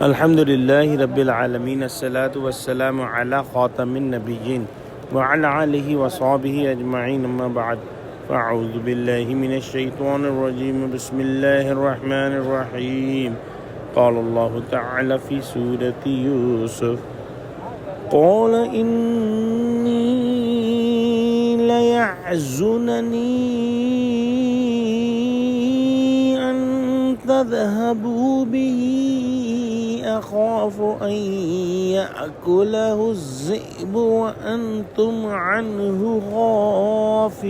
Alhamdulillahi Rabbil Alameen. As-salatu was-salamu ala khatamin nabiyyin wa ala alihi wa sahbihi ajma'in, amma ba'd. Fa'udhu billahi minash shaitanir rajim. Bismillahir rahmanir rahim. Qala Allahu ta'ala fi surati Yusuf. Qala inni la ya'zunani an tadhhabu bihi أخاف أن يأكله الذئب وأنتم عنه غافلون.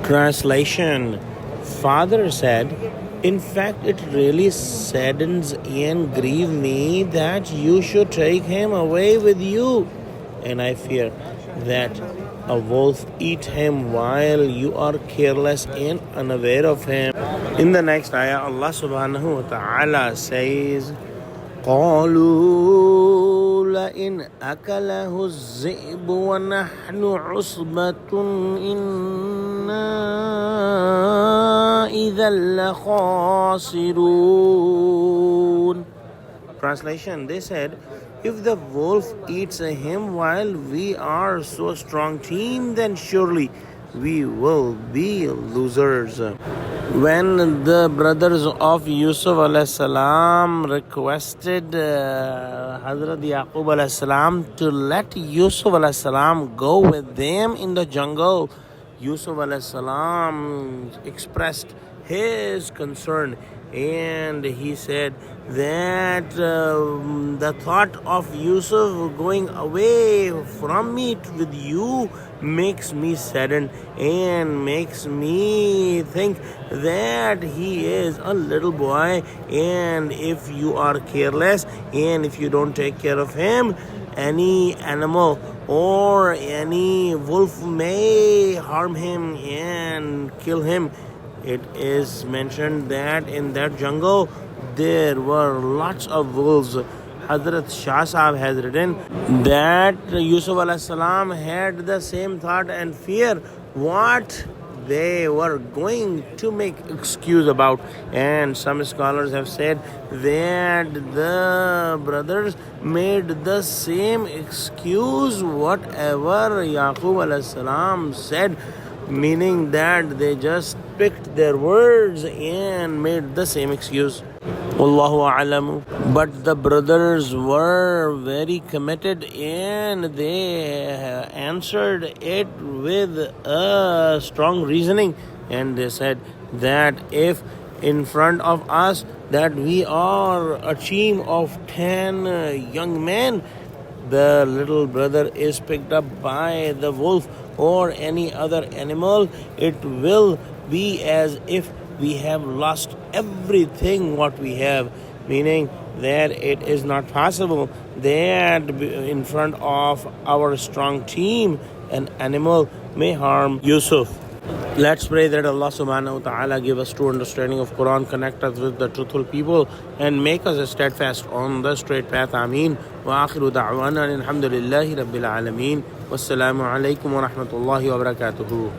Translation. Father said, in fact, it really saddens and grieves me that you should take him away with you, and I fear that a wolf eat him while you are careless and unaware of him. In the next ayah, Allah subhanahu wa ta'ala says, قَالُوا لَإِنْ أَكَلَهُ الذِّئْبُ وَنَحْنُ عُصْبَةٌ إِنَّا إِذًا لَخَاسِرُونَ. Translation. They said, if the wolf eats him while we are so a strong team, then surely we will be losers. When the brothers of Yusuf alayhi salam requested Hazrat Yaqub alayhi salam to let Yusuf alayhi salam go with them in the jungle, Yusuf alayhi salam expressed his concern, and he said that the thought of Yusuf going away from me with you makes me saddened and makes me think that he is a little boy, and if you are careless and if you don't take care of him, any animal or any wolf may harm him and kill him. It is mentioned that in that jungle there were lots of wolves. Hazrat Shah Sahab has written that Yusuf alayhi salam had the same thought and fear what they were going to make excuse about, and some scholars have said that the brothers made the same excuse whatever Yaqub alayhi salam said, meaning that they just picked their words and made the same excuse. Wallahu a'lamu. But the brothers were very committed and they answered it with a strong reasoning, and they said that if in front of us that we are a team of 10 young men, the little brother is picked up by the wolf or any other animal, it will be as if we have lost everything what we have, meaning that it is not possible that in front of our strong team an animal may harm Yusuf. Let's pray that Allah subhanahu wa ta'ala give us true understanding of Quran, connect us with the truthful people, and make us steadfast on the straight path. Ameen. Wa akhiru da'wana alhamdulillahi rabbil alameen. Wassalamu alaikum wa rahmatullahi wa barakatuhu.